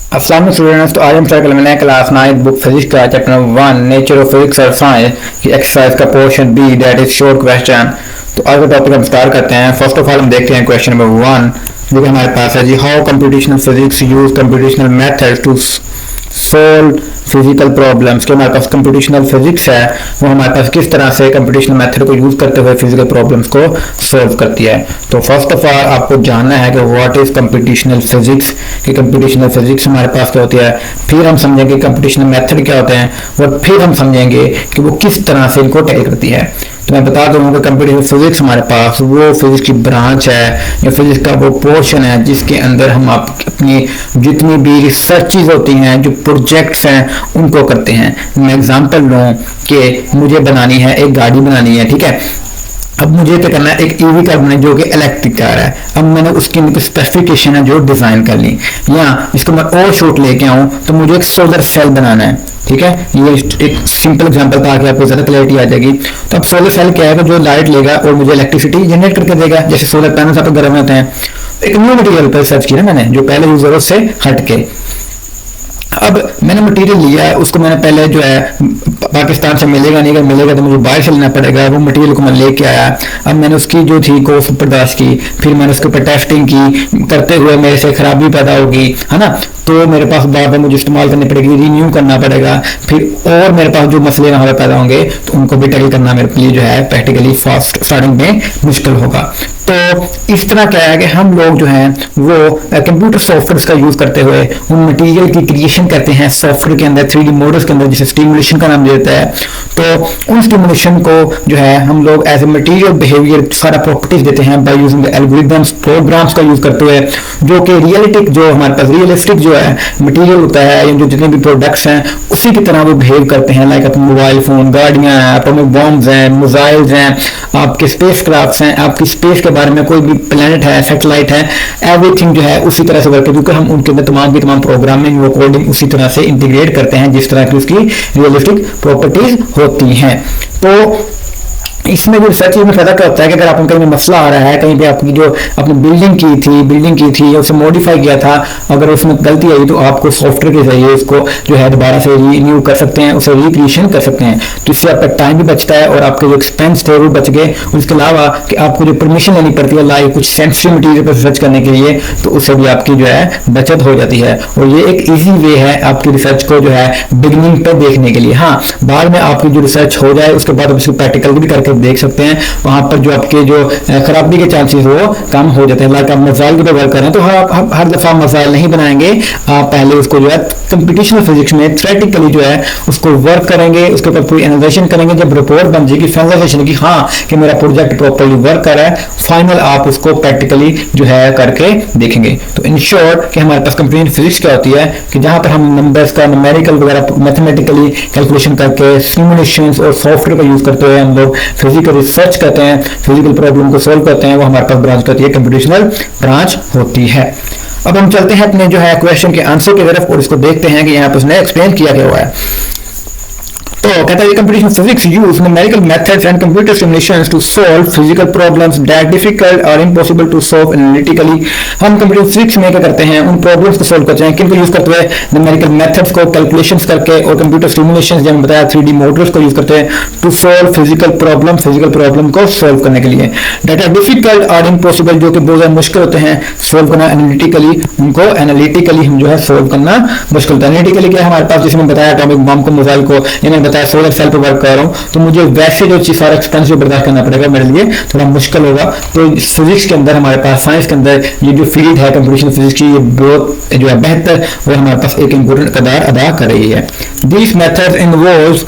अस्सलाम स्टूडेंट्स, तो आज हम स्टार्ट करेंगे क्लास 9 बुक फिजिक्स का chapter number 1 nature of physics और साइंस की एक्सरसाइज का portion B that is short question. तो आज का टॉपिक हम स्टार्ट करते हैं। फर्स्ट ऑफ ऑल हम देखते हैं क्वेश्चन नंबर 1 जो कि हमारे पास है जी, how computational physics use computational methods to solve physical problems. के हमारे पास कंप्यूटेशनल फिजिक्स है वो हमारे पास किस तरह से कंप्यूटेशनल मेथड को यूज करते हुए फिजिकल प्रॉब्लम्स को सोल्व करती है। तो फर्स्ट ऑफ ऑल आपको जानना है कि व्हाट इज कंप्यूटेशनल फिजिक्स, कि कंप्यूटेशनल फिजिक्स हमारे पास क्या होती है, फिर हम समझेंगे कंप्यूटेशनल मेथड क्या होते हैं और फिर हम समझेंगे कि वो किस तरह से इनको टैकल करती है। तो मैं बता दूं कि कंप्यूटेशनल फिजिक्स हमारे पास वो फिजिक्स की ब्रांच है या फिजिक्स का वो पोर्शन है जिसके अंदर हम अपनी जितनी भी रिसर्चेज होती हैं, जो प्रोजेक्ट्स हैं, उनको करते हैं। मैं एग्जांपल लूं कि मुझे बनानी है एक गाड़ी बनानी है, ठीक है। अब मुझे क्या करना है, एक ईवी कार बनानी जो कि इलेक्ट्रिक कार है। अब मैंने उसकी स्पेसिफिकेशन है जो डिजाइन कर ली, या इसको मैं और शॉर्ट लेके आऊं तो मुझे एक सोलर सेल बनाना है, ठीक है। ये एक सिंपल एग्जांपल था कि आपको ज्यादा क्लैरिटी आ जाएगी। तो अब सोलर सेल क्या है, जो लाइट लेगा और मुझे इलेक्ट्रिसिटी जनरेट करके देगा, जैसे सोलर पैनल आपके घर में होते हैं। एक न्यू मटेरियल पर सर्च किया मैंने जो पहले यूज है उससे हट के। अब मैंने मटेरियल लिया है, उसको मैंने पहले जो है पाकिस्तान से मिलेगा नहीं, अगर मिलेगा तो मुझे बाहर से लेना पड़ेगा। वो मटेरियल को मैं लेके आया, अब मैंने उसकी जो थी कॉस्ट बर्दाश्त की, फिर मैंने उसके ऊपर टेस्टिंग की, करते हुए मेरे से खराबी पैदा होगी, है ना। तो मेरे पास बार बार मुझे इस्तेमाल करनी पड़ेगी, रिन्यू करना पड़ेगा, फिर और मेरे पास जो मसले वहां पर पैदा होंगे तो उनको भी टैकल करना मेरे लिए जो है प्रैक्टिकली फास्ट स्टार्टिंग में मुश्किल होगा। तो इस तरह क्या है कि हम लोग जो हैं वो कंप्यूटर सॉफ्टवेयर का यूज करते हुए उन मटेरियल की क्रिएशन करते हैं सॉफ्टवेयर के अंदर, 3D मॉडल्स के अंदर, जिसे स्टिमुलेशन का नाम देता है। तो उन स्टिमुलेशन को जो है हम लोग एज ए मटेरियल बिहेवियर सारा प्रॉपर्टीज देते हैं by using the algorithms, programs का यूज करते हुए, जो कि रियलिटिक जो हमारे पास रियलिस्टिक जो है मटेरियल होता है, या जो जितने भी प्रोडक्ट्स हैं उसी की तरह वो बिहेव करते हैं। लाइक अपने मोबाइल फोन, गाड़ियां हैं, एटॉमिक बॉम्ब्स हैं, मिसाइल्स हैं, आपके स्पेस क्राफ्ट्स हैं, आपकी स्पेस के बारे में कोई भी प्लेनेट है, सैटेलाइट है, एवरीथिंग जो है उसी तरह से वर्क, क्योंकि हम उनके अंदर तमाम की तमाम प्रोग्रामिंग वो कोडिंग उसी तरह से इंटीग्रेट करते हैं जिस तरह की उसकी रियलिस्टिक प्रॉपर्टीज होती हैं। तो इसमें जो रिसर्च में फायदा क्या होता है कि अगर आपको कहीं मसला आ रहा है, कहीं पे आपकी जो आपने बिल्डिंग की थी या उसे मॉडिफाई किया था, अगर उसमें गलती आई तो आपको सॉफ्टवेयर के जरिए उसको जो है दोबारा से रीन्यू कर सकते हैं, उसे रिक्रिएशन कर सकते हैं। तो इससे आपका टाइम भी बचता है और आपके जो एक्सपेंस थे वो बच गए। उसके अलावा कि आपको जो परमिशन लेनी पड़ती है लाइक कुछ सेंसिटिव मटीरियल पर रिसर्च करने के लिए, तो उससे भी आपकी जो है बचत हो जाती है। और ये एक ईजी वे है आपकी रिसर्च को जो है बिगिनिंग पर देखने के लिए। हाँ, बाद में आपकी जो रिसर्च हो जाए उसके बाद उसको प्रैक्टिकल भी करके देख सकते हैं, वहां पर जो आपके जो खराबी के चांसेस वो कम हो जाते हैं। लाइक आप मसाइल के ऊपर वर्क करें तो हर दफा मसाइल नहीं बनाएंगे, आप पहले उसको जो है कंप्यूटेशनल फिजिक्स में थ्योरेटिकली जो है उसको वर्क करेंगे, उसके ऊपर पूरी एनालाइजेशन करेंगे। जब रिपोर्ट बन जाएगी फाइनलाइजेशन की, हाँ कि मेरा प्रोजेक्ट प्रॉपर्ली वर्क कर रहा है, फाइनल आप उसको प्रैक्टिकली जो है करके देखेंगे। तो इन शॉर्ट कि हमारे पास कंप्यूटेशनल फिजिक्स क्या होती है कि जहां पर हम नंबर्स का न्यूमेरिकल वगैरह मैथमेटिकली कैलकुलेशन करके सिमुलेशंस और सॉफ्टवेयर का यूज करते हुए हम लोग फिजिकल रिसर्च करते हैं, फिजिकल प्रॉब्लम को सोल्व करते हैं, वो हमारे पास ब्रांच होती है, कंप्यूटेशनल ब्रांच होती है। अब हम चलते हैं अपने जो है क्वेश्चन के आंसर की तरफ और इसको देखते हैं कि यहाँ पर उसने एक्सप्लेन किया गया हुआ है। तो कहता है computational physics use numerical methods and computer simulations to solve physical problems that difficult और इम्पॉसिबल टू सॉल्व एनालिटिकली। हम कंप्यूटर फिजिक्स में क्या करते हैं, उन प्रॉब्लम्स को सॉल्व करते हैं, किनको यूज करते हुए, न्यूमेरिकल मेथड्स को कैलकुलेशंस करके, और कंप्यूटर सिमुलेशंस जैसे बताया 3D मॉडल्स को यूज करते हैं टू सॉल्व फिजिकल प्रॉब्लम को सॉल्व करने के लिए। दैट आर डिफिकल्ट और इम्पॉसिबल, जो कि बहुत ज्यादा मुश्किल होते हैं सॉल्व करना एनालिटिकली, उनको एनालिटिकली हम जो है सॉल्व करना मुश्किल होता है। एनालिटिकली क्या हमारे पास, जैसे मैंने बताया एटॉमिक बम को, मिसाइल को, बताया सोलर सेल पर वर्क कर रहा हूं तो मुझे वैसे जो चीज सारा एक्सपेंस बर्दाश्त करना पड़ेगा, मेरे लिए थोड़ा मुश्किल होगा। तो फिजिक्स के अंदर हमारे पास, साइंस के अंदर ये जो फील्ड है कंप्यूटेशनल फिजिक्स की, ये बहुत जो है बेहतर वो हमारे पास एक इंपॉर्टेंट किरदार अदा कर रही है। These methods involves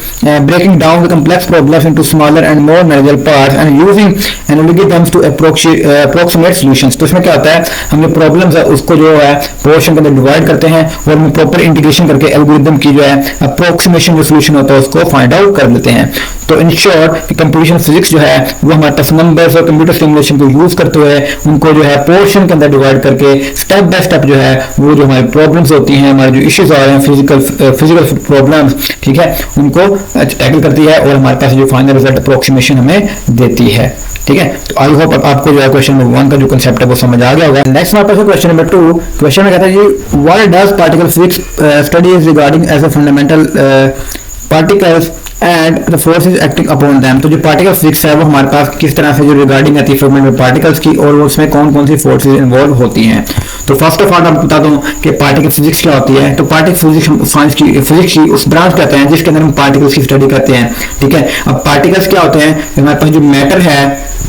breaking down the complex problems into smaller and more manageable parts and using algorithms to approximate solutions। तो इसमें क्या होता है, हम जो प्रॉब्लम्स है उसको जो है पोर्शन के अंदर डिवाइड करते हैं और प्रॉपर इंटीग्रेशन करके एल्गोरिथम की जो है अप्रोक्सीमेशन जो सोल्यूशन होता है उसको उसको फाइंड आउट कर लेते हैं। तो इन शॉर्ट कंप्यूटेशन फिजिक्स जो है वो हमारे पास नंबर्स और कंप्यूटर सिमुलेशन को यूज करते हुए उनको जो है पोर्शन के अंदर डिवाइड करके स्टेप बाय स्टेप जो है वो जो हमारी प्रॉब्लम्स होती हैं, हमारे जो इश्यूज आ रहे हैं फिजिकल प्रॉब्लम्स, ठीक है, उनको टैकल करती है और हमारे पास जो फाइनल रिजल्ट अप्रोक्सीमेशन हमें देती है। ठीक है, तो आई होप आपको जो है क्वेश्चन नंबर 1 का जो कंसेप्ट है वो समझ आ गया होगा। नेक्स्ट हमारे पास क्वेश्चन नंबर 2। क्वेश्चन में कहता है जी what does particle physics studies regarding as a fundamental particles and the forces acting upon them. तो जो पार्टिकल फिजिक्स है वो हमारे पास किस तरह से जो रिगार्डिंग आती है फंडामेंटल पार्टिकल्स की और उसमें कौन कौन सी फोर्सेस इन्वॉल्व होती हैं। तो फर्स्ट ऑफ ऑल मैं बता दूं कि पार्टिकल फिजिक्स क्या होती है। तो पार्टिकल फिजिक्स की उस ब्रांच कहते हैं जिसके अंदर हम पार्टिकल्स की स्टडी करते हैं। ठीक है, अब पार्टिकल्स क्या होते हैं, हमारे पास जो मैटर है,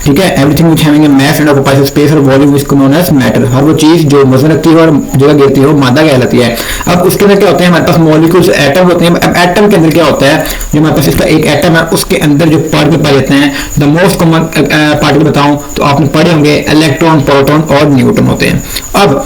ठीक है, everything which having a mass and occupies space और volume is known as matter. हर वो चीज जो वजन रखती है और जगह घेरती है वो मादा कहलाती है। अब उसके अंदर क्या होते हैं, हमारे पास मॉलिक्यूल्स एटम होते हैं। अब एटम के अंदर क्या होता है, जो हमारे पास इसका एक एटम है उसके अंदर जो पार्टिकल पाए जाते हैं, द मोस्ट कॉमन पार्टिकल बताऊं तो आपने पढ़े होंगे इलेक्ट्रॉन, प्रोटॉन और न्यूट्रॉन होते हैं। अब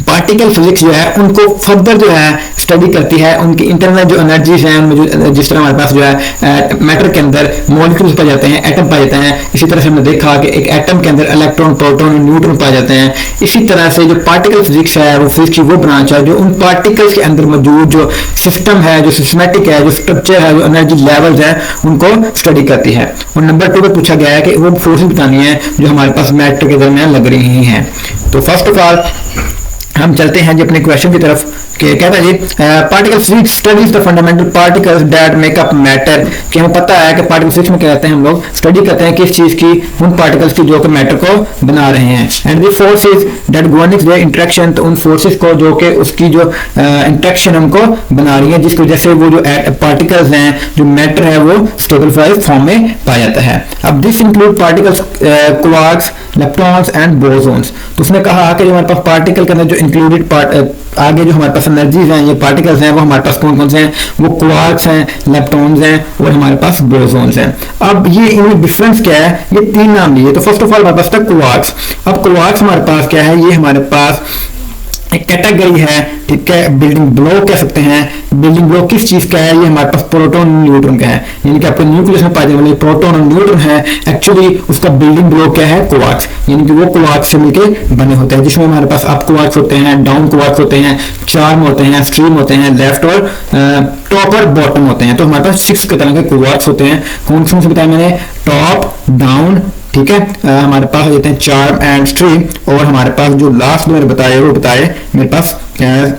पार्टिकल फिजिक्स जो है उनको फर्दर जो है स्टडी करती है, उनकी इंटरनल जो एनर्जीज हैं उनमें जो जिस तरह हमारे पास जो है मैटर के अंदर मॉलिक्यूल्स पाए जाते हैं, एटम पाए जाते हैं, इसी तरह से हमने देखा कि एक एटम के अंदर इलेक्ट्रॉन, प्रोटॉन और न्यूट्रॉन पाए जाते हैं। इसी तरह से जो पार्टिकल फिजिक्स है वो फिजिक्स की वो ब्रांच है जो उन पार्टिकल्स के अंदर मौजूद जो सिस्टम है, जो सिस्टमेटिक है, जो स्ट्रक्चर है, जो एनर्जी लेवल्स है उनको स्टडी करती है। और नंबर 2 पे पूछा गया है कि वो फोर्सेस बतानी है जो हमारे पास मैटर के दरमियान लग रही हैं। तो फर्स्ट ऑफ ऑल हम चलते हैं जी अपने क्वेश्चन की तरफ कि कहता है जी particle physics studies the fundamental particles that make up matter. कि हमें पता है कि पार्टिकल फिजिक्स में क्या कहते हैं, हम लोग स्टडी करते हैं किस चीज की, उन पार्टिकल्स की जो कि मैटर को बना रहे हैं। And the forces that governing there interaction, तो उन फोर्सेस को जो कि उसकी जो इंटरेक्शन हमको बना रही है जिसकी वजह से वो जो पार्टिकल्स हैं, जो मैटर है वो स्टेबल फॉर्म में पाया जाता है। अब this include particles quarks, electrons and bosons. तो उसने कहा कि जो हमारे पास पार्टिकल के अंदर जो इंक्लूडेड आगे जो हमारे पास एनर्जीज हैं, ये पार्टिकल्स हैं, वो हमारे पास कौन कौन से हैं, वो क्वार्क्स हैं, इलेक्ट्रॉन्स हैं और हमारे पास बोसॉन्स हैं। अब ये इनमें डिफरेंस क्या है, ये 3 नाम लिए। तो फर्स्ट ऑफ ऑल हमारे पास था क्वार्क्स। अब क्वार्क्स हमारे पास क्या है, ये हमारे पास एक कैटेगरी है, ठीक है, बिल्डिंग ब्लॉक कह सकते हैं। बिल्डिंग ब्लॉक किस चीज का है, ये हमारे पास प्रोटॉन न्यूट्रॉन का है, यानी कि आपको न्यूक्लियस में पाए जाने वाले प्रोटॉन और न्यूट्रॉन है, एक्चुअली उसका बिल्डिंग ब्लॉक क्या है, क्वार्क्स, यानी कि वो क्वार्क्स से मिलकर बने होते हैं, जिसमें हमारे पास अप क्वार्क्स होते हैं, डाउन क्वार्क्स होते हैं, चार्म होते हैं, स्ट्रीम होते हैं, लेफ्ट और टॉप और बॉटम होते हैं। तो हमारे पास 6 तरह के क्वार्क्स होते हैं। कौन कौन से बताया मैंने, टॉप, डाउन, ठीक है, हमारे पास हो जाते हैं चार्म एंड स्ट्रीम, और हमारे पास जो लास्ट में बताए वो बताए मेरे पास क्या है,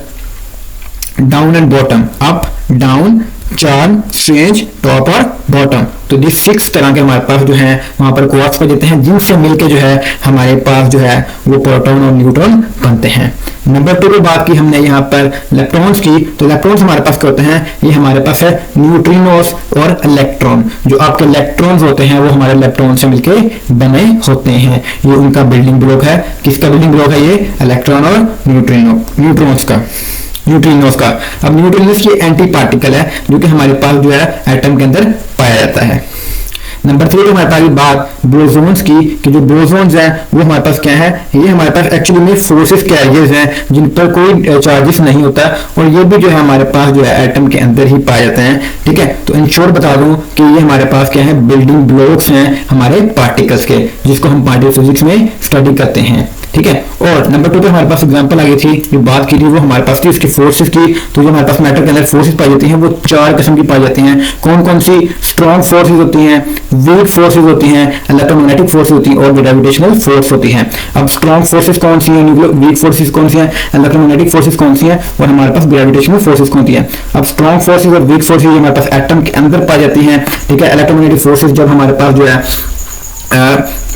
down and bottom, up, down, charm, strange, top और बॉटम। तो ये 6 तरह के हमारे पास जो है वहां पर क्वार्क्स पाए जाते हैं जिनसे मिलके जो है हमारे पास जो है वो प्रोटॉन और न्यूट्रॉन बनते हैं। नंबर 2 पे बात की हमने यहाँ पर इलेक्ट्रॉन्स की। तो इलेक्ट्रॉन्स हमारे पास क्या होते हैं, ये हमारे पास है न्यूट्रिनोस और इलेक्ट्रॉन। जो आपके इलेक्ट्रॉन्स होते हैं वो हमारे इलेक्ट्रॉन से मिलके बने होते हैं। ये उनका बिल्डिंग ब्लॉक है। किसका बिल्डिंग ब्लॉक है, ये इलेक्ट्रॉन और न्यूट्रिनोस का। अब न्यूट्रिनोस ये एंटी पार्टिकल है जो कि हमारे पास जो है एटम के अंदर पाया जाता है। नंबर 3 हमारे पास बात बोसॉन्स की कि जो बोसॉन्स हैं वो हमारे पास क्या है, ये हमारे पास एक्चुअली में फोर्सेस कैरियर्स हैं जिन पर कोई चार्जेस नहीं होता, और ये भी जो है हमारे पास जो है एटम के अंदर ही पाए जाते हैं। ठीक है, तो इन शॉर्ट बता दूं कि ये हमारे पास क्या है, बिल्डिंग ब्लॉक्स हैं हमारे पार्टिकल्स के, जिसको हम पार्टिकल फिजिक्स में स्टडी करते हैं। ठीक है, और नंबर 2 पे हमारे पास एग्जांपल आ गई थी, जो बात की थी वो हमारे पास थी उसकी फोर्सेस की। तो जो हमारे पास मैटर के अंदर फोर्सेस पाई जाती हैं वो 4 किस्म की पाई जाती हैं। कौन कौन सी, स्ट्रॉन्ग फोर्सेस होती हैं, वीक फोर्सेस होती हैं, इलेक्ट्रोमैग्नेटिक फोर्स होती है और ग्रेविटेशनल फोर्स होती है। अब स्ट्रॉन्ग फोर्सेस कौन सी हैं, वीक फोर्सेस कौन सी हैं, इलेक्ट्रोमैग्नेटिक फोर्सेस कौन सी हैं और हमारे पास ग्रेविटेशनल फोर्सेस कौन सी हैं। अब स्ट्रॉन्ग फोर्सेस और वीक फोर्सेस हमारे पास एटम के अंदर पाई जाती हैं। ठीक है, इलेक्ट्रोमैग्नेटिक फोर्सेस जब हमारे पास जो है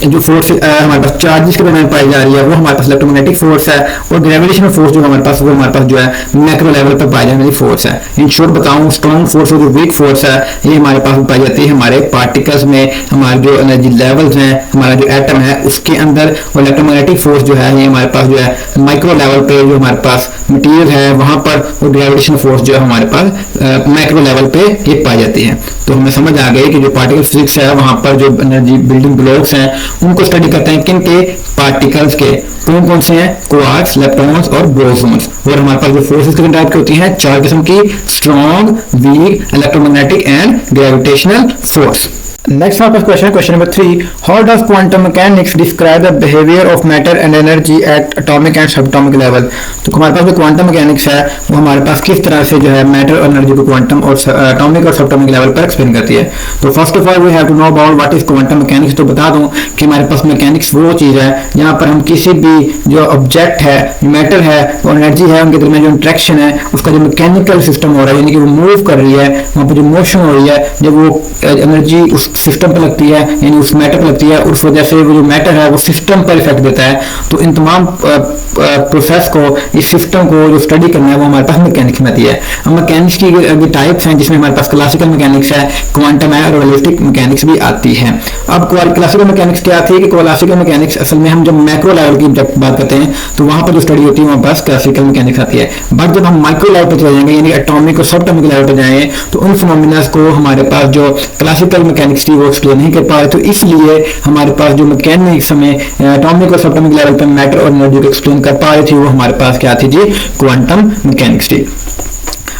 जो फोर्स हमारे पास चार्जेस के दरमियान पाई जा रही है वो हमारे पास इलेक्ट्रोमैग्नेटिक फोर्स है, और ग्रेविटेशनल फोर्स जो हमारे पास वो हमारे पास जो है मैक्रो लेवल पर पाई जाने वाली फोर्स है। इन शॉर्ट बताऊं, स्ट्रॉन्ग फोर्स और जो वीक फोर्स है ये हमारे पास पाई जाती है हमारे पार्टिकल्स में, हमारे जो एनर्जी लेवल्स हैं, हमारा जो एटम है उसके अंदर, और इलेक्ट्रोमैग्नेटिक फोर्स जो है ये हमारे पास जो है माइक्रो लेवल पे जो हमारे पास मटीरियल है वहां पर, और ग्रेविटेशनल फोर्स जो है हमारे पास मैक्रो लेवल पे ये पाई जाती है। तो हमें समझ आ गई कि जो पार्टिकल फिजिक्स है वहां पर जो एनर्जी बिल्डिंग ब्लॉक्स हैं उनको स्टडी करते हैं किन के, पार्टिकल्स के। कौन कौन से हैं, क्वार्क्स, लेप्टॉन्स और बोसॉन्स। और हमारे पास जो फोर्सेस कितने टाइप की होती हैं, 4 किस्म की, strong, weak, electromagnetic and gravitational force. Next हमारे पास question number 3, how does quantum mechanics describe the behaviour of matter and energy at atomic and subatomic level. तो हमारे पास जो क्वांटम मैकेनिक्स है वो हमारे पास किस तरह से जो है मैटर और एनर्जी को क्वांटम और एटॉमिक और सबएटॉमिक लेवल पर एक्सप्लेन करती है। तो first of all we have to know about what is quantum mechanics. तो बता दूं कि हमारे पास मैकेनिक्स वो चीज है जहां पर हम किसी भी जो ऑब्जेक्ट है, मैटर है और एनर्जी है, उनके दरमियान जो इंटरेक्शन है उसका जो मैकेनिकल सिस्टम हो रहा है, यानी कि वो मूव कर रही है, वहां पर जो मोशन हो रही है, जब वो एनर्जी उस सिस्टम पर लगती है यानी उस मैटर पर लगती है, उस वजह से वो जो मैटर है वो सिस्टम पर इफेक्ट देता है। तो इन तमाम प्रोसेस को, इस सिस्टम को जो स्टडी करना है वो हमारे पास मैकेनिक्स में आती है। अब मैकेनिक्स की टाइप्स हैं जिसमें हमारे पास क्लासिकल मैकेनिक्स है, क्वांटम है और रिलेटिविस्टिक मैकेनिक्स भी आती है। अब क्लासिकल मैकेनिक्स क्या आती है कि क्लासिकल मैकेनिक्स असल में हम जब मैक्रो लेवल की जब बात करते हैं तो वहां पर जो स्टडी होती है वहां पास क्लासिकल मैकेनिक्स आती है। बट जब हम माइक्रो लेवल पर चले जाएंगे यानी एटॉमिक और सबएटॉमिक लेवल पर जाएंगे तो उन फिनोमिना को हमारे पास जो क्लासिकल मैकेनिक्स थी वो एक्सप्लेन नहीं कर पा रहे। तो इसलिए हमारे पास जो मैकेनिक्स हमें एटॉमिक और सबएटॉमिक लेवल पर मैटर और एनर्जी को एक्सप्लेन कर पा रही थी वो हमारे पास क्या थी जी, क्वांटम मैकेनिक्स थी।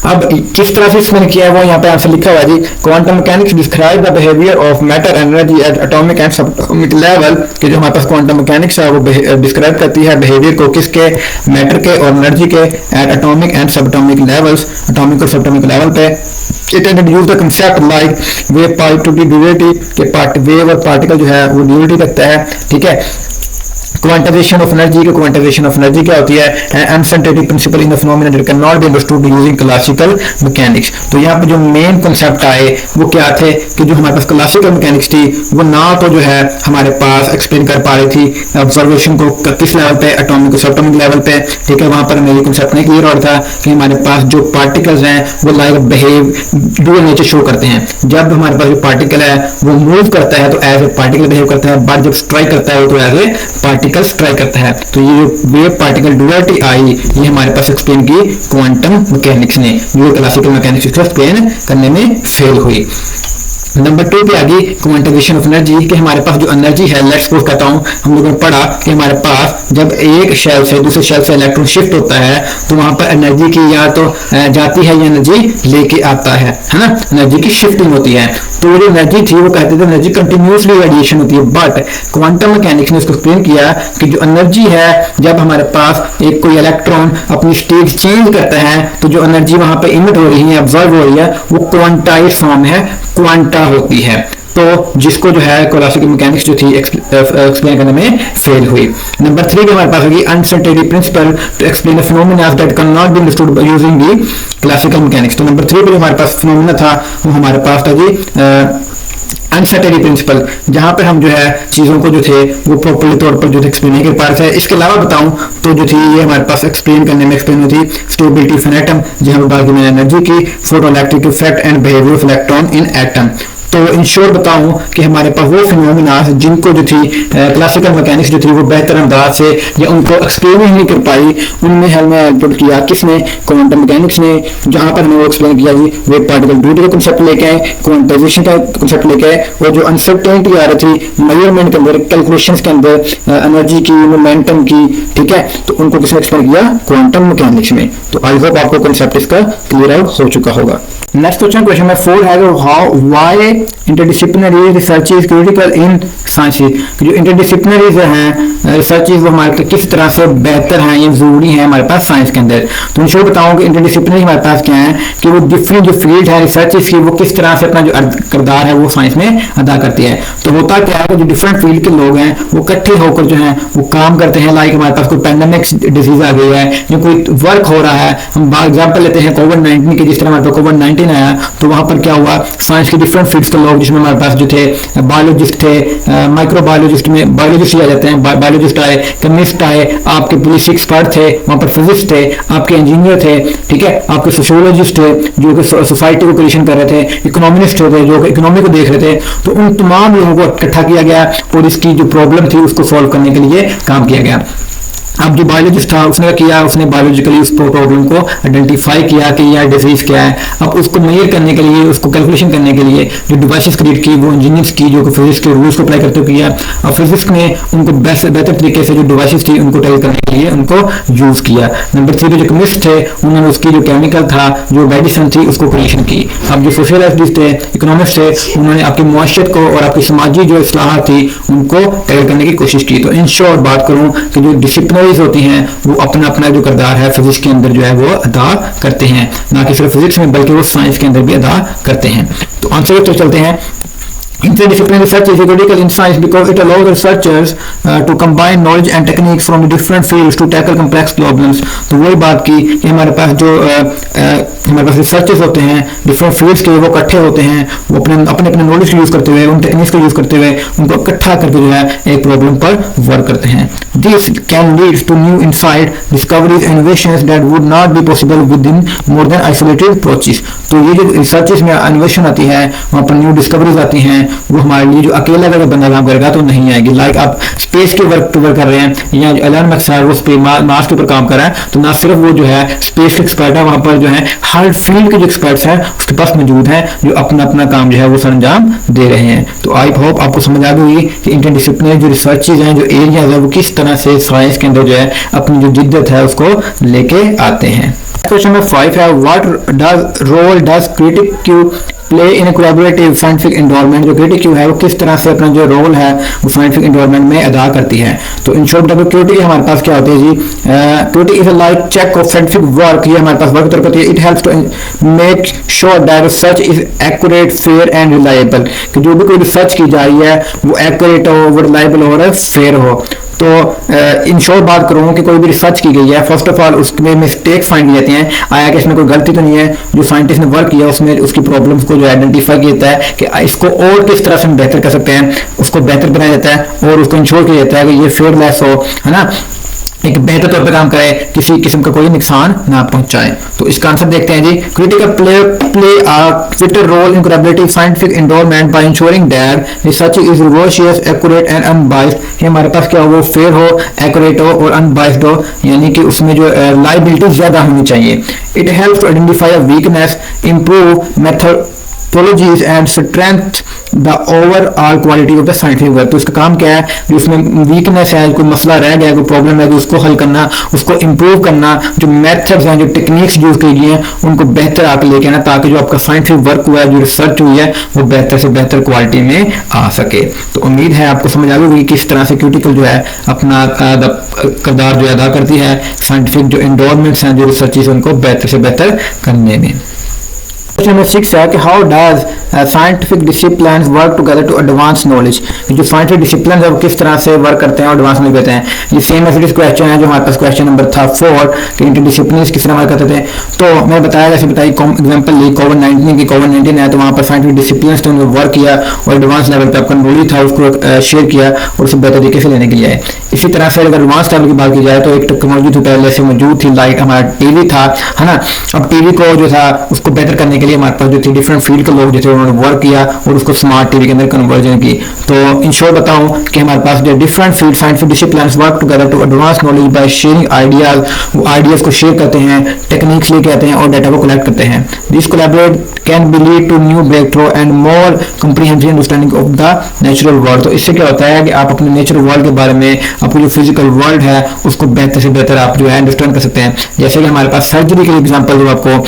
अब किस तरह से इसमें किया है वो यहाँ पे आंसर लिखा हुआ है जी, quantum mechanics describe the behaviour of matter energy at atomic and subatomic level. कि जो हमारे पास क्वांटम मैकेनिक्स है वो डिस्क्राइब करती है बिहेवियर को किसके, मैटर के और एनर्जी के at atomic and subatomic levels, atomic और सबएटॉमिक लेवल पे। It introduce the concept like wave part to be durative के पार्ट वेव और पार्टिकल जो है वो ड्यूरेटिव रखता है, ठीक है। क्वांटाइजेशन ऑफ एनर्जी के क्वांटाइजेशन ऑफ एनर्जी क्या होती है, uncertainty principle in the phenomena that can not be understood using classical mechanics. तो यहाँ पे जो मेन कांसेप्ट आए वो क्या थे कि जो हमारे पास क्लासिकल मैकेनिक्स थी वो ना तो जो है हमारे पास एक्सप्लेन कर पा रही थी ऑब्जर्वेशन को किस लेवल पे, एटॉमिक और सबएटॉमिक लेवल पे, ठीक है। वहां पर हमें ये कांसेप्ट नहीं क्लियर हो रहा था कि हमारे पास जो पार्टिकल्स हैं वो like behave dual nature show करते हैं। जब हमारे पास जो पार्टिकल है वो मूव करता है तो एज ए पार्टिकल बिहेव करता है, बट जब स्ट्राइक करता है तो एज ए पार्टिकल स्ट्राइक करता है। तो ये जो वेव पार्टिकल ड्यूअलिटी आई ये हमारे पास एक्सप्लेन की क्वांटम मैकेनिक्स ने, जो क्लासिकल मैकेनिक्स को एक्सप्लेन करने में फेल हुई। नंबर 2 पे आ गई क्वांटाइजेशन ऑफ एनर्जी कि हमारे पास जो एनर्जी है, लेट्स सपोज करता हूं हम लोगों ने पढ़ा कि हमारे पास जब एक शेल से दूसरे शेल से इलेक्ट्रॉन शिफ्ट होता है तो वहां पर एनर्जी की या तो जाती है या एनर्जी लेके आता है ना, एनर्जी की शिफ्टिंग होती है। तो जो एनर्जी थी वो कहते थे एनर्जी कंटिन्यूसली रेडिएशन होती है, बट क्वांटम मैकेनिक्स ने इसको एक्सप्लेन किया कि जो एनर्जी है जब हमारे पास एक कोई इलेक्ट्रॉन अपनी स्टेट चेंज करता है तो जो एनर्जी वहां पर इमिट हो रही है, ऑब्जर्व हो रही है, वो क्वांटाइज फॉर्म है, क्वांटा होती है। तो जिसको जो है क्लासिकल मैकेनिक्स जो थी एक्सप्लेन करने में फेल हुई। नंबर 3 हमारे पास होगी uncertainty principle to explain the phenomena that can not be understood by using the classical mechanics. तो नंबर 3 पे हमारे पास फिनोमेना था वो हमारे पास था जी अनसर्टेनिटी प्रिंसिपल, जहां पर हम जो है चीजों को जो थे वो प्रॉपर्ली तौर पर जो थे एक्सप्लेन नहीं कर पा रहे थे। इसके अलावा बताऊं तो जो थी ये हमारे पास एक्सप्लेन करने में एक्सप्लेन हुई थी स्टेबिलिटी ऑफ एन एटम, जहां पर बात की मैंने एनर्जी की, photoelectric effect and behaviour of electron in atom. तो इन शॉर्ट बताऊं कि हमारे पास वो फिनोमेना जिनको जो थी क्लासिकल मैकेनिक्स जो थी वो बेहतर अंदाज से या उनको एक्सप्लेन ही नहीं कर पाई, उनमें हमें हेल्प किया किसने, क्वांटम मैकेनिक्स ने, जहां पर हमने वो एक्सप्लेन किया जी वेव पार्टिकल ड्यूटी का कांसेप्ट लेके आए, क्वांटाइजेशन का कांसेप्ट लेके आए, और जो अनसर्टेनिटी आ रही थी मेजरमेंट के अंदर, कैलकुलेशंस के अंदर, एनर्जी की, मोमेंटम की, ठीक है, तो उनको किसने एक्सप्लेन किया, क्वांटम मैकेनिक्स में। तो आई होप आपको कांसेप्ट इसका क्लियर आउट हो चुका होगा। नेक्स्ट क्वेश्चन नंबर 4 है how why interdisciplinary research is critical in science. जो इंटरडिसिप्लिनरी हैं रिसर्च वो हमारे किस तरह से बेहतर हैं या जरूरी है हमारे पास साइंस के अंदर। तो इन शॉर्ट बताऊं कि इंटरडिसिप्लिनरी हमारे पास क्या है कि वो डिफरेंट जो फील्ड है रिसर्च की वो किस तरह से अपना जो किरदार है वो साइंस में अदा करती है। तो होता क्या है कि जो डिफरेंट फील्ड के लोग हैं वो इकट्ठे होकर जो है वो काम करते हैं। लाइक हमारे पास कोई पैंडेमिक डिजीज आ गई है या कोई वर्क हो रहा है, हम एग्जाम्पल लेते हैं कोविड-19 की, जिस तरह हमारे पास कोविड-19 आया तो वहां पर क्या हुआ, साइंस के डिफरेंट फील्ड्स के लोग जिसमें हमारे पास जो थे बायोलॉजिस्ट थे, माइक्रोबायोलॉजिस्ट में बायोलॉजिस्ट आ जाते हैं, बायोलॉजिस्ट आए, केमिस्ट आए, आपके पुलिस एक्सपर्ट थे, वहां पर फिजिक्स थे, आपके इंजीनियर थे, ठीक है, आपके सोशियोलॉजिस्ट थे जो कि सोसाइटी को क्रिएशन कर रहे थे, इकोनॉमिस्ट थे जो कि इकोनॉमी को देख रहे थे। तो उन तमाम लोगों को इकट्ठा किया गया और इसकी जो प्रॉब्लम थी उसको सॉल्व करने के लिए काम किया गया। अब जो बायोलॉजिस्ट था उसने क्या किया, उसने बायोलॉजिकली उस प्रॉब्लम को आइडेंटिफाई किया कि यह डिजीज क्या है। अब उसको मेजर करने के लिए, उसको कैलकुलेशन करने के लिए जो डिवाइसेस क्रिएट की वो इंजीनियर्स की जो फिजिक्स के रूल्स को अप्लाई करते हुए किया। और फिजिक्स ने उनको बेहतर तरीके से जो डिवाइसेस थी उनको टैकल करने के लिए उनको यूज किया। नंबर 3 जो केमिस्ट थे उन्होंने उसकी जो केमिकल था, जो मेडिसिन थी, उसको क्रिएशन की। अब जो सोशलिस्ट थे, इकोनॉमिक्स थे, उन्होंने आपकी मुआशरत को और आपकी समाजी जो इस्लाह थी उनको टैकल करने की कोशिश की। तो इन शॉर्ट बात करूं कि जो डिसिप्लिनरीज होती हैं वो अपना अपना जो किरदार है फिजिक्स के अंदर जो है वो अदा करते हैं, ना कि सिर्फ फिजिक्स में बल्कि वो साइंस के अंदर भी अदा करते हैं। तो आंसर तो चलते हैं, interdisciplinary research is critical in science because it allows researchers to combine knowledge and techniques from different fields to tackle complex problems। तो वही बात की कि हमारे पास जो हमारे पास रिसर्चर्स होते हैं डिफरेंट फील्ड्स के, वो इकट्ठे होते हैं, वो अपने अपने नॉलेज को यूज़ करते हुए, उन टेक्निक्स को यूज़ करते हुए उनको इकट्ठा करके जो है एक प्रॉब्लम पर वर्क करते हैं। This can lead to new insight, discoveries, innovations that would not be possible within more than isolated approaches. तो ये जो रिसर्चेस में इनोवेशन आती है, वहाँ पर न्यू डिस्कवरीज आती हैं, वो हमारे लिए जो अकेला अगर बंदा काम करेगा तो नहीं आएगी। लाइक आप स्पेस के वर्क कर रहे हैं या जो एलन मस्क है वो मार्स के ऊपर काम कर रहा है, तो ना सिर्फ वो जो है स्पेस एक्सपर्ट है, वहाँ पर जो है हर फील्ड के जो एक्सपर्ट्स हैं उसके पास मौजूद हैं जो अपना अपना काम जो है वो सरंजाम दे रहे हैं। तो आई होप आपको समझ आ गई कि इंटरडिसिप्लिनरी जो रिसर्चेज हैं, जो एरियाज है, वो किस तरह से साइंस के अंदर जो है अपनी जो जिद्दत है उसको लेके आते हैं। क्वेश्चन नंबर 5 है, what role does critic play in collaborative scientific environment. जो क्रिटिक है वो किस तरह से अपना जो रोल है वो साइंटिफिक एनवायरनमेंट में अदा करती है। तो इन शॉर्ट क्रिटिक हमारे पास क्या होती है जी, critic is a like check of scientific work. ये हमारे पास वर्क तौर पर it helps to make sure that research is accurate, fair and reliable. कि जो भी कोई रिसर्च की जा रही है वो एक्यूरेट हो, वो रिलायबल हो और फेयर हो। तो इन शॉर्ट बात करूँ कि कोई भी रिसर्च की गई है, फर्स्ट ऑफ ऑल उसमें मिस्टेक फाइंड किए जाते हैं, आया कि इसमें कोई गलती तो नहीं है, जो साइंटिस्ट ने वर्क किया उसमें उसकी प्रॉब्लम्स को जो आइडेंटिफाई किया जाता है कि इसको और किस तरह से हम बेहतर कर सकते हैं, उसको बेहतर बनाया जाता है और उसको इंश्योर किया जाता है कि ये फेयरलेस हो, है ना, एक बेहतर तौर पर काम करे, किसी किस्म का कोई नुकसान ना पहुंचाए। तो इसका आंसर देखते हैं जी, critical play a vital role in collaborative scientific environment by ensuring that research is rigorous, accurate and unbiased। ये हमारे पास क्या हो, वो फेयर हो, एक्यूरेट हो और अनबाइस्ड हो, यानी कि उसमें जो लाइबिलिटी ज्यादा होनी चाहिए। It helps to identify a weakness, improve methodologies and strength the overall quality of the scientific work. तो इसका काम क्या है, जो उसमें वीकनेस है, कोई मसला रह गया, कोई प्रॉब्लम है, उसको हल करना, उसको इम्प्रूव करना, जो मेथड्स हैं, जो टेक्निक्स यूज की गई हैं उनको बेहतर आके लेके आना, ताकि जो आपका साइंटिफिक वर्क हुआ है, जो रिसर्च हुई है, वो बेहतर से बेहतर क्वालिटी में आ सके। तो उम्मीद है आपको समझ आ गई किस तरह से क्रिटिकल जो है अपना किरदार जो अदा करती है साइंटिफिक जो एनवायरनमेंट्स हैं, जो रिसर्चेस उनको बेहतर से बेहतर करने में। क्वेश्चन नंबर 6 है कि how does scientific disciplines work together to advance knowledge. जो साइंटिफिक डिसिप्लिन है वो किस तरह से वर्क करते हैं और एडवांस नॉलेज देते हैं। ये सेम एज क्वेश्चन है जो हमारे पास क्वेश्चन नंबर था 4 कि इंटरडिसिप्लिनरीज किस तरह वर्क करते थे। तो मैं बताया जैसे बताई एग्जांपल ली कोविड-19 की, कोविड-19 है तो वहाँ पर साइंटिफिक डिसिप्लिन तो उन्होंने वर्क किया और एडवांस लेवल पर आपका नॉलेज था उसको शेयर किया और उसे बेहतर तरीके से लेने के लिए आए। इसी तरह से अगर एडवांस लेवल की बात की जाए तो एक टेक्नोलॉजी तो पहले से मौजूद थी, लाइक हमारा टीवी था, है ना। अब टीवी को जो था उसको बेहतर करने के लिए हमारे पास जो थी डिफरेंट फील्ड के लोग जो थे उन्होंने वर्क किया और उसको स्मार्ट टीवी के अंदर कन्वर्जन की। तो इन शॉर्ट बताऊं कि हमारे पास जो different field scientific disciplines work together to advance knowledge by sharing ideas. वो आइडियाज को शेयर करते हैं, टेक्निक्स लेके आते हैं और डाटा को कलेक्ट करते हैं। This collaborate can be lead to new breakthrough and more comprehensive understanding of the natural world. तो इससे क्या होता है कि आप अपने नेचुरल वर्ल्ड के बारे में, आपको जो फिजिकल वर्ल्ड है उसको बेहतर से बेहतर आप जो है अंडरस्टैंड कर सकते हैं। जैसे कि हमारे पास सर्जरी के एग्जाम्पल जो आपको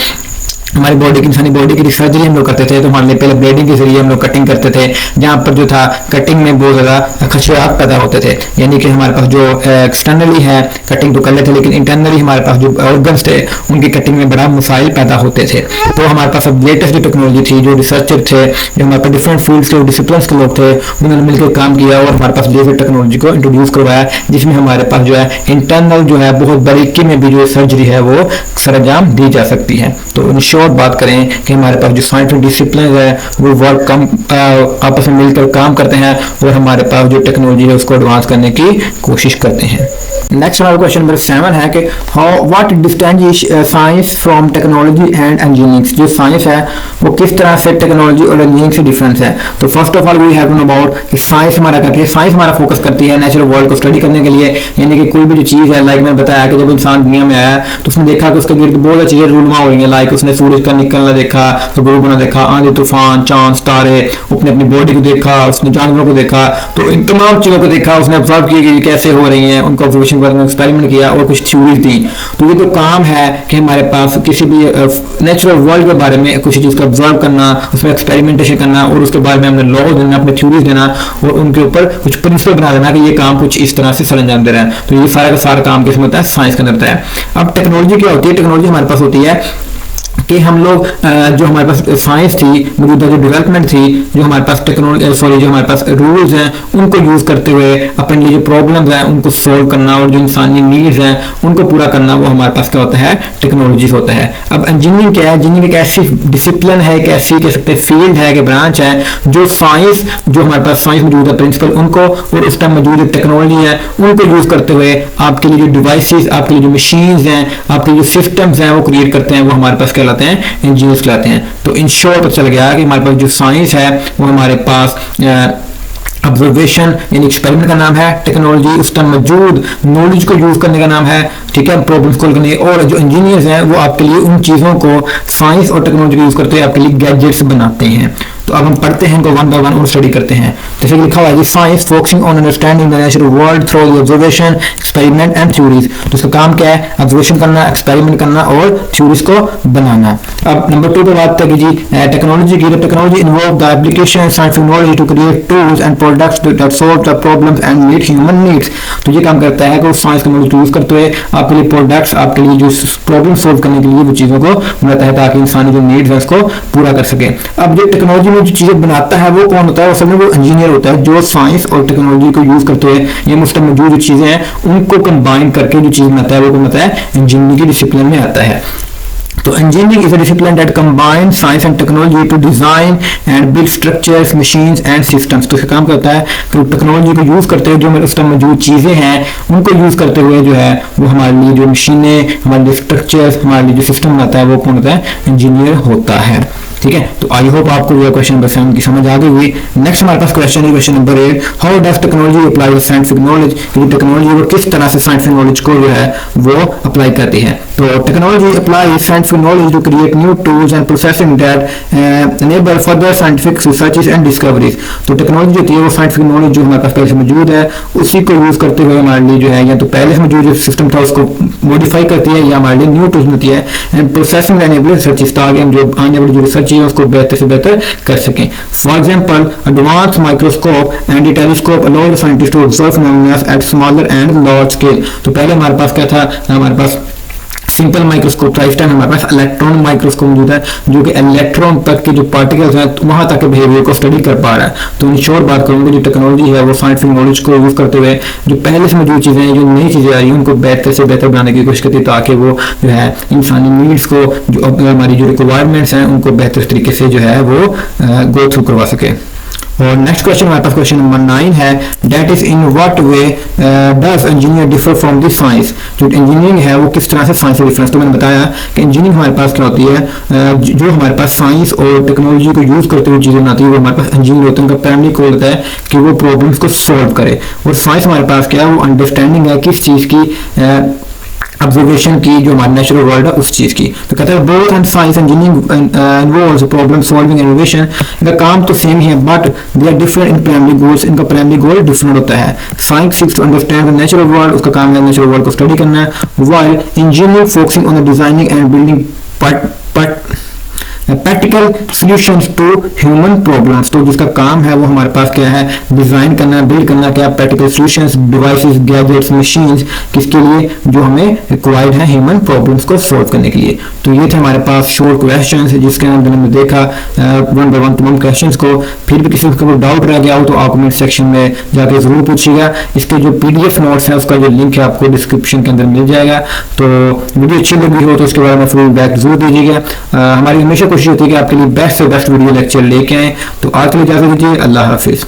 हमारी बॉडी की, इंसानी बॉडी की सर्जरी हम लोग करते थे तो हमारे लिए पहले ब्लेडिंग के जरिए हम लोग कटिंग करते थे, जहाँ पर जो था कटिंग में बहुत ज़्यादा खदशात पैदा होते थे। यानी कि हमारे पास जो एक्सटर्नली है कटिंग तो कर लेते लेकिन इंटरनली हमारे पास जो ऑर्गन्स थे उनकी कटिंग में बड़ा मसाइल पैदा होते थे। तो हमारे पास अब लेटेस्ट जो टेक्नोलॉजी थी, जो रिसर्चर थे, जो हमारे पास डिफरेंट फील्ड्स के डिसिप्लिन के लोग थे, उन्होंने मिलकर काम किया और हमारे पास लेटेस्ट टेक्नोलॉजी को इंट्रोड्यूस करवाया, जिसमें हमारे पास जो है इंटरनल जो है बहुत बारीकी में भी जो सर्जरी है वो सरंजाम दी जा सकती है। तो इन शॉर्ट शॉर्ट बात करें कि हमारे पास जो साइंटिफिक डिसिप्लिन है वो वर्क कम आपस में मिलकर काम करते हैं और हमारे पास जो टेक्नोलॉजी है उसको एडवांस करने की कोशिश करते हैं। नेक्स्ट हमारा क्वेश्चन नंबर 7 है कि what distinguish science from technology and engineering. जो साइंस है वो किस तरह से टेक्नोलॉजी और इंजीनियरिंग से डिफरेंस है। तो first of all we have to know about कि साइंस हमारा करती है, साइंस हमारा फोकस करती है नेचुरल वर्ल्ड को स्टडी करने के लिए, यानी कि कोई भी जो चीज़ है, लाइक मैंने बताया कि जब इंसान दुनिया में आया तो उसने देखा कि उसके गिर्द बहुत सारी चीज़ें रूलमा हो रही हैं, लाइक उसने सूरज का निकलना देखा, ग्लोब बना देखा, आंधी तूफान, चांद, तारे, उसने अपनी बॉडी को देखा, उसने जानवरों को देखा, तो इन तमाम चीज़ों को देखा, उसने ऑब्जर्व किया कि कैसे हो रही हैं, उनको ऑब्जर्वेशन करके एक्सपेरिमेंट किया और कुछ थ्योरीज दी। तो ये तो काम है कि हमारे पास किसी भी नेचुरल वर्ल्ड के बारे में कुछ चीज़ को ऑब्जर्व करना, उसमें एक्सपेरिमेंटेशन करना और उसके बारे में हमने लॉ देना, अपने थ्योरीज देना और उनके ऊपर कुछ प्रिंसिपल बना देना कि ये काम कुछ इस तरह से सर अंजाम दे रहा है। तो ये सारा का सारा काम किसमें होता है, साइंस के अंदर होता है। अब टेक्नोलॉजी क्या होती है, टेक्नोलॉजी हमारे पास होती है कि हम लोग जो हमारे पास साइंस थी, मौजूदा जो डेवलपमेंट थी, जो हमारे पास टेक्नोलॉजी जो हमारे पास रूल्स हैं उनको यूज़ करते हुए अपने लिए जो प्रॉब्लम्स हैं उनको सोल्व करना और जो इंसानी नीड्स हैं उनको पूरा करना, वो हमारे पास क्या होता है, टेक्नोलॉजी होता है। अब इंजीनियरिंग क्या है, इंजीनियरिंग एक ऐसी डिसिप्लिन है, एक ऐसी कह सकते हैं फील्ड है कि ब्रांच है जो साइंस, जो हमारे पास साइंस मौजूद है प्रिंसिपल उनको और उस टाइम मौजूद टेक्नोलॉजी है उनको यूज़ करते हुए आपके लिए जो डिवाइसेस, आपके लिए जो मशीन्स हैं, आपके जो सिस्टम्स हैं वो क्रिएट करते हैं, वो हमारे पास कहलाते हैं इंजीनियर्स कहलाते हैं। तो इन शॉर्ट पता चल गया कि हमारे पास जो साइंस है वो हमारे पास ऑब्जर्वेशन यानी एक्सपेरिमेंट का नाम है, टेक्नोलॉजी उस टाइम मौजूद नॉलेज को यूज करने का नाम है, ठीक है, प्रॉब्लम सॉल्व करने, और जो इंजीनियर्स हैं वो आपके लिए उन चीज़ों को साइंस और टेक्नोलॉजी यूज करते हुए आपके लिए गैजेट्स बनाते हैं। तो अब हम पढ़ते हैं इनको वन बाय वन और स्टडी करते हैं। जैसे लिखा हुआ है science focusing on understanding the natural world through the observation, experiment and theories. तो इसका काम क्या है, ऑब्जर्वेशन करना, एक्सपेरिमेंट करना और थ्योरीज को बनाना। अब नंबर 2 पे बात करें जी टेक्नोलॉजी की। Technology involve the application scientific knowledge to create tools and products that solve the problems and meet human needs. तो ये काम करता है कि वो साइंस का नॉलेज यूज करते हुए आपके लिए प्रोडक्ट्स, आपके लिए जो प्रॉब्लम सॉल्व करने के लिए वो चीज़ों को बनाता है ताकि इंसानी जो नीड्स है उसको पूरा कर सके। अब जो टेक्नोलॉजी में जो चीज़ें बनाता है वो कौन होता है, असल में वो इंजीनियर होता है जो साइंस और टेक्नोलॉजी को यूज करते हुए ये मुफ्त मौजूद जो चीज़ें हैं उनको कंबाइन करके जो चीज़ बनाता है वो बनाता है इंजीनियरिंग की डिसिप्लिन में आता है। तो engineering is a discipline that combines science and technology to design and build structures, machines and systems। तो इसका काम करता है कि टेक्नोलॉजी को यूज़ करते हुए जो उस टाइम मौजूद चीज़ें हैं उनको यूज़ करते हुए जो है वो हमारे लिए जो मशीनें, हमारे लिए स्ट्रक्चर्स, हमारे लिए जो सिस्टम बनाता है वो कौन होता है, इंजीनियर होता है। ठीक है, तो आई होप आपको ये क्वेश्चन नंबर 7 की समझ आ गई हुई। नेक्स्ट हमारे पास क्वेश्चन है question number 8, how does technology apply the scientific knowledge. कि टेक्नोलॉजी वो किस तरह से साइंटिफिक नॉलेज को जो है वो अप्लाई करती है। तो technology apply scientific knowledge to create new tools and processing that enable further scientific researches and discoveries. तो टेक्नोलॉजी होती है वो साइंटिफिक नॉलेज जो हमारे पास पहले से मौजूद है उसी को यूज करते हुए हमारे लिए जो है या तो पहले से मौजूद जो सिस्टम था उसको मॉडिफाई करती है या हमारे लिए न्यू टूल्स मिलती है एंड प्रोसेसिंग एनेबल रिसर्चेस ताकि हम जो आने वाली जो रिसर्च है उसको बेहतर से बेहतर कर सकें। For example advance microscope and telescope allow the scientist to observe phenomena at smaller and large scale. तो पहले हमारे पास क्या था, हमारे पास सिंपल माइक्रोस्कोप था, इस टाइम हमारे पास इलेक्ट्रॉन माइक्रोस्कोप मौजूद है जो कि इलेक्ट्रॉन तक के जो पार्टिकल्स हैं वहां तक के बिहेवियर को स्टडी कर पा रहा है। तो इन शॉर्ट बात करूंगा जो टेक्नोलॉजी है वो साइंटिफिक नॉलेज को यूज करते हुए जो पहले से मौजूद चीजें हैं, जो नई चीजें आ रही हैं उनको बेहतर से बेहतर बनाने की कोशिश करती है ताकि वो जो है इंसानी नीड्स को, जो हमारी जो रिक्वायरमेंट्स हैं उनको बेहतर तरीके से जो है वो गो थ्रू करवा सके। और नेक्स्ट क्वेश्चन हमारे पास क्वेश्चन नंबर 9 है, that is in what way does engineer differ from the science. जो इंजीनियरिंग है वो किस तरह से साइंस से डिफरेंस। तो मैंने बताया कि इंजीनियरिंग हमारे पास क्या होती है, जो हमारे पास साइंस और टेक्नोलॉजी को यूज करते हुए चीजें बनाती है वो हमारे पास इंजीनियर होते हैं। उनका प्राइमरी गोल होता है कि वो प्रॉब्लम्स को सॉल्व करे, और साइंस हमारे पास क्या है, वो अंडरस्टैंडिंग है किस चीज की, ऑब्जर्वेशन की, जो हमारा नेचुरल वर्ल्ड है उस चीज की। तो कहते हैं both and science engineering involves problem solving and innovation. इनका काम तो सेम ही है but they are different in primary goals. इनका प्राइमरी गोल डिफरेंट होता है। Science seeks to understand the natural world, उसका काम है नेचुरल वर्ल्ड को स्टडी करना है, while engineering focusing on the designing and building practical solutions to human problems, तो जिसका काम है वो हमारे पास क्या है, डिजाइन करना, बिल्ड करना, क्या practical solutions, devices, gadgets, machines, किसके लिए, जो हमें रिक्वायर्ड है ह्यूमन प्रॉब्लम्स को सॉल्व करने के लिए। तो ये थे हमारे पास शॉर्ट क्वेश्चंस जिसके अंदर हमने देखा वन बाय वन तमाम क्वेश्चंस को। फिर भी किसी को डाउट रह गया हो तो आप कमेंट सेक्शन में जाके जरूर पूछिएगा। इसके जो पीडीएफ नोट्स है उसका जो लिंक है आपको डिस्क्रिप्शन के अंदर मिल जाएगा। तो वीडियो अच्छी लगी हो तो उसके बारे में फीडबैक जरूर दीजिएगा। हमारी हमेशा कोशिश होती है कि आपके लिए बेस्ट से बेस्ट वीडियो लेक्चर लेके आए। तो आज के लिए इजाजत दीजिए, अल्लाह हाफिज।